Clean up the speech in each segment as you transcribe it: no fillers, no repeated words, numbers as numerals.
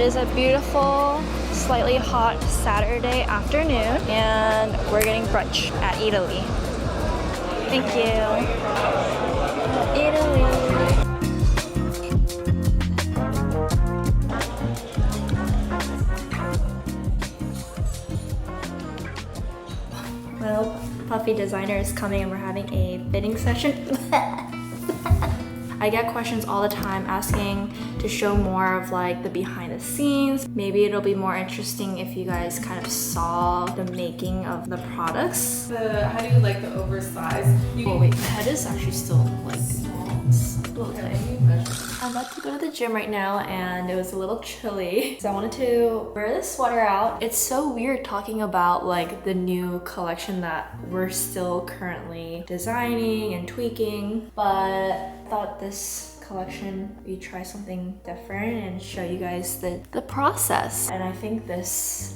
is a beautiful, slightly hot Saturday afternoon, and we're getting brunch at Italy. Thank you. Italy. Well, Puffy Designer is coming and we're having a fitting session. I get questions all the time asking to show more of like the behind the scenes. Maybe it'll be more interesting if you guys kind of saw the making of the products. How do you like the oversized? Oh wait, my head is actually still like small. I'm about to go to the gym right now and it was a little chilly. So I wanted to wear this sweater out. It's so weird talking about like the new collection that we're still currently designing and tweaking, but I thought this collection we try something different and show you guys the process. And I think this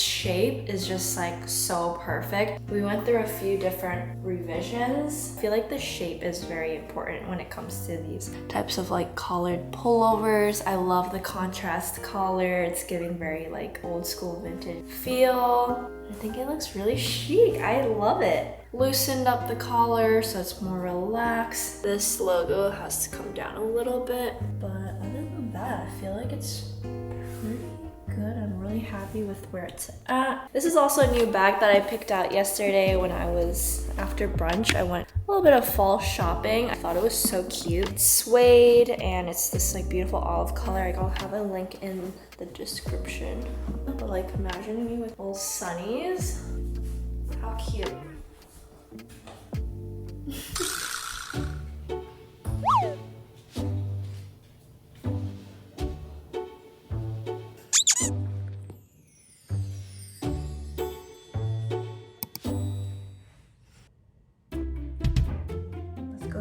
shape is just like so perfect. We went through a few different revisions. I feel like the shape is very important when it comes to these types of like collared pullovers. I love the contrast collar. It's giving very like old school vintage feel. I think it looks really chic. I love it. Loosened up the collar so it's more relaxed. This logo has to come down a little bit, but other than that, I feel like it's pretty good. I'm really happy with where it's at. This is also a new bag that I picked out yesterday when I was after brunch. I went a little bit of fall shopping. I thought it was so cute. It's suede and it's this like beautiful olive color. I'll have a link in the description. But like imagine me with little sunnies. How cute.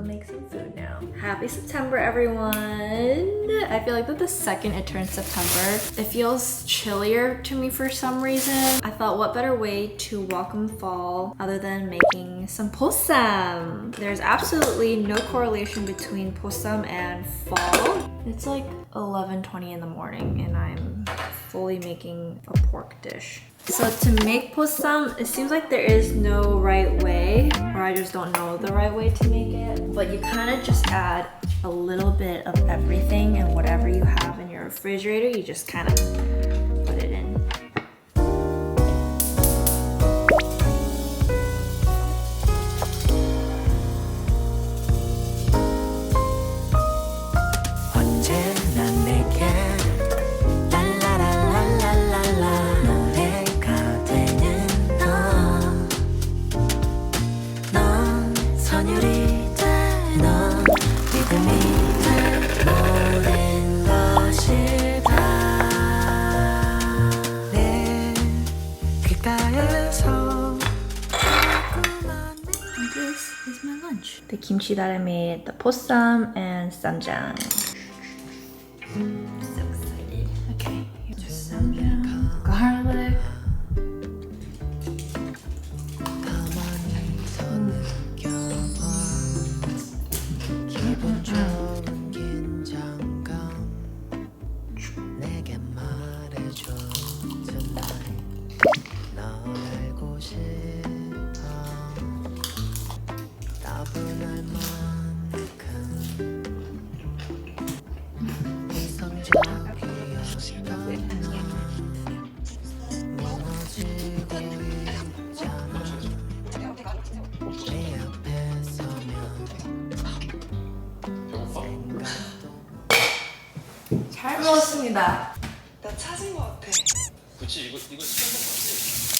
Make some food now. Happy September, everyone. I feel like that the second it turns September, it feels chillier to me for some reason. I thought what better way to welcome fall other than making some posam. There's absolutely no correlation between posam and fall. It's like 11:20 in the morning and I'm fully making a pork dish. So to make posam, it seems like there is no right way, or I just don't know the right way to make it. But you kind of just add a little bit of everything, and whatever you have in your refrigerator, you just kind of put it in. This is my lunch. The kimchi that I made, the posam and 쌈장. So excited. Okay, here's the 쌈장, garlic. 잘 먹었습니다. 나 찾은 것 같아. 그치 이거 시간 맞지?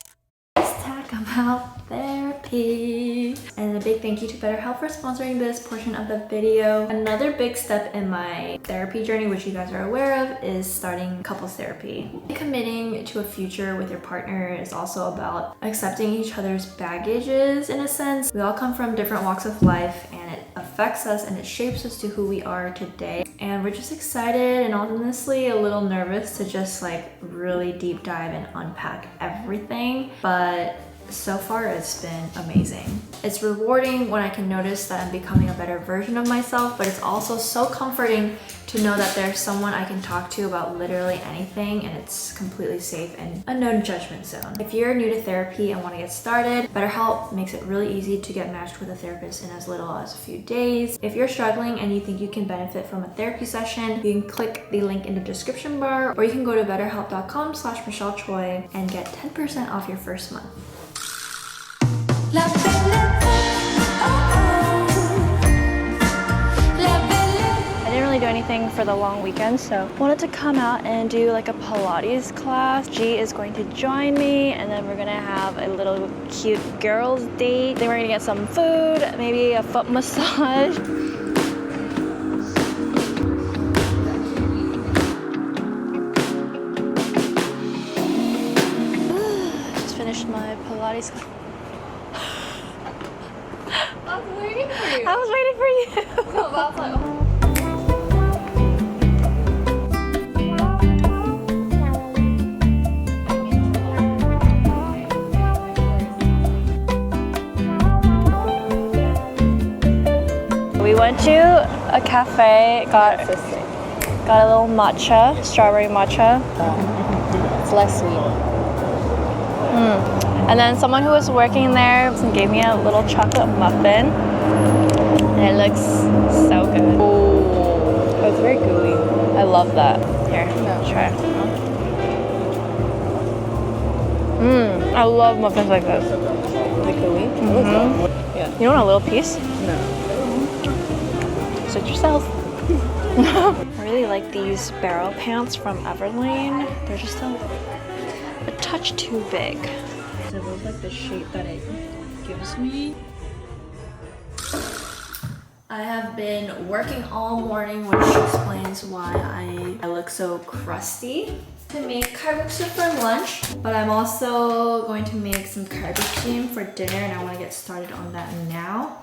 Let's talk about therapy. And a big thank you to BetterHelp for sponsoring this portion of the video. Another big step in my therapy journey, which you guys are aware of, is starting couples therapy. Committing to a future with your partner is also about accepting each other's baggages in a sense. We all come from different walks of life and it affects us and it shapes us to who we are today. And we're just excited and honestly a little nervous to just like really deep dive and unpack everything. But so far it's been amazing. It's rewarding when I can notice that I'm becoming a better version of myself, but it's also so comforting to know that there's someone I can talk to about literally anything and it's completely safe and a no judgment zone. If you're new to therapy and want to get started, BetterHelp makes it really easy to get matched with a therapist in as little as a few days. If you're struggling and you think you can benefit from a therapy session, you can click the link in the description bar, or you can go to betterhelp.com/MichelleChoi and get 10% off your first month. I didn't really do anything for the long weekend, so wanted to come out and do like a Pilates class. G is going to join me, and then we're gonna have a little cute girls date. Then we're gonna get some food, maybe a foot massage. Just finished my Pilates class. I was waiting for you. I was waiting for you. No, I was like, oh. We went to a cafe, got a little matcha, strawberry matcha. It's less sweet. And then someone who was working there gave me a little chocolate muffin. And it looks so good. Oh, it's very gooey. I love that. Here, try it. I love muffins like this. Like gooey? Yeah. You want a little piece? No. Suit yourself. I really like these barrel pants from Everlane. They're just a touch too big. I love like the shape that it gives me. I have been working all morning, which explains why I look so crusty. To make kalguksu for lunch, but I'm also going to make some kalguksu for dinner, and I want to get started on that now.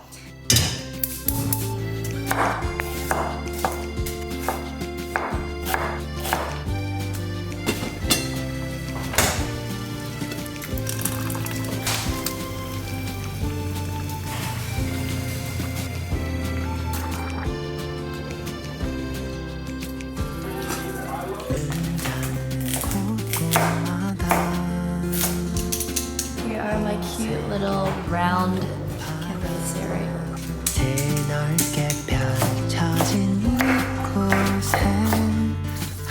Here are my cute little round canvas. 넓게 펼쳐진 이곳에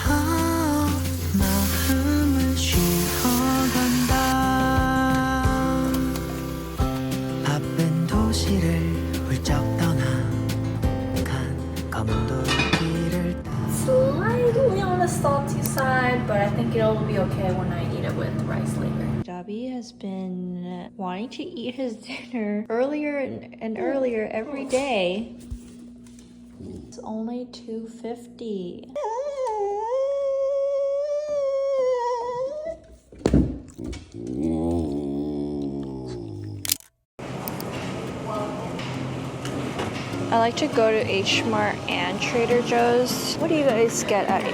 마음을 쉬어간다. 바쁜 도시를 훌쩍 떠나간 검은 길을 Slightly on the salty side, but I think it'll be okay when I eat it with rice later. Jabi has been wanting to eat his dinner earlier and earlier every day. It's only 2:50. I like to go to H Mart and Trader Joe's. What do you guys get at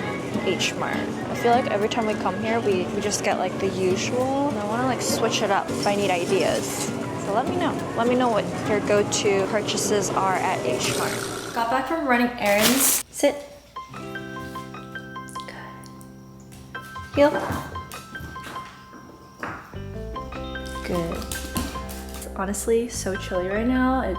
H Mart? I feel like every time we come here, we just get like the usual. And I want to like switch it up if I need ideas. So let me know. Let me know what your go-to purchases are at H Mart. Got back from running errands. Sit. Good. Heel. Good. It's honestly so chilly right now. I'm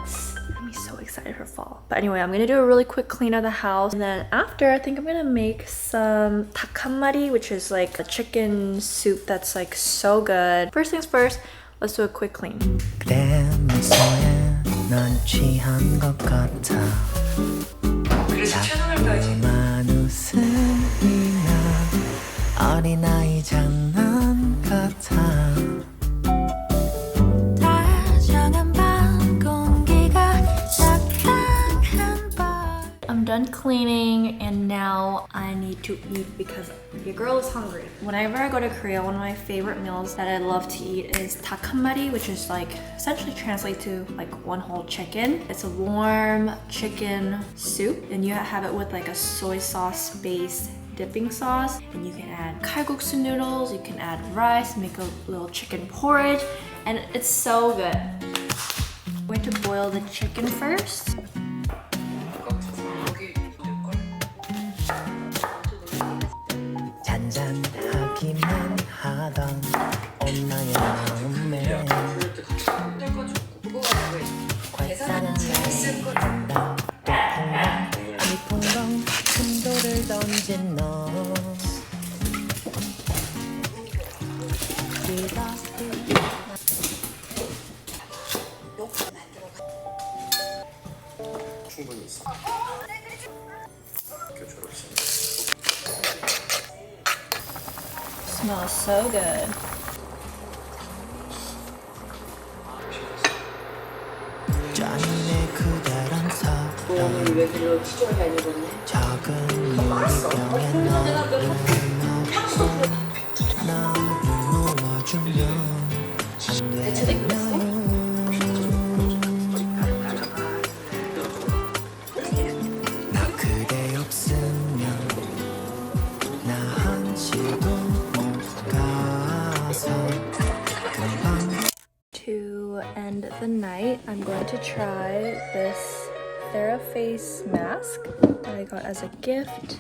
so excited for fall. But anyway, I'm gonna do a really quick clean of the house, and then after, I think I'm gonna make some Homebody, which is like a chicken soup that's like so good. First things first, let's do a quick clean. 그래 미소에 넌 취한 것 같아. 그래서 최선을 다하지. 자꾸만 웃음이면 어린아이 장난 같아. I'm done cleaning and now I need to eat because your girl is hungry. Whenever I go to Korea, one of my favorite meals that I love to eat is Homebody, which is like essentially translate to like one whole chicken. It's a warm chicken soup and you have it with like a soy sauce based dipping sauce. And you can add kalguksu noodles, you can add rice, make a little chicken porridge, and it's so good. I'm going to boil the chicken first. 잔잔하기만 하던 엄마의 마음에 괄사는 나이다 또 퐁당 큰 돌을 던진 너 충분히 있어. 학교 졸업식. Smells so good. 짠내 그대란 사랑 작은 유리병에 너를 넣고 나를 놓아주면 안 되나요 나 그대 없으면 나 한시도 못 가서 금방 To end the night, I'm going to try this Thera face mask that I got as a gift.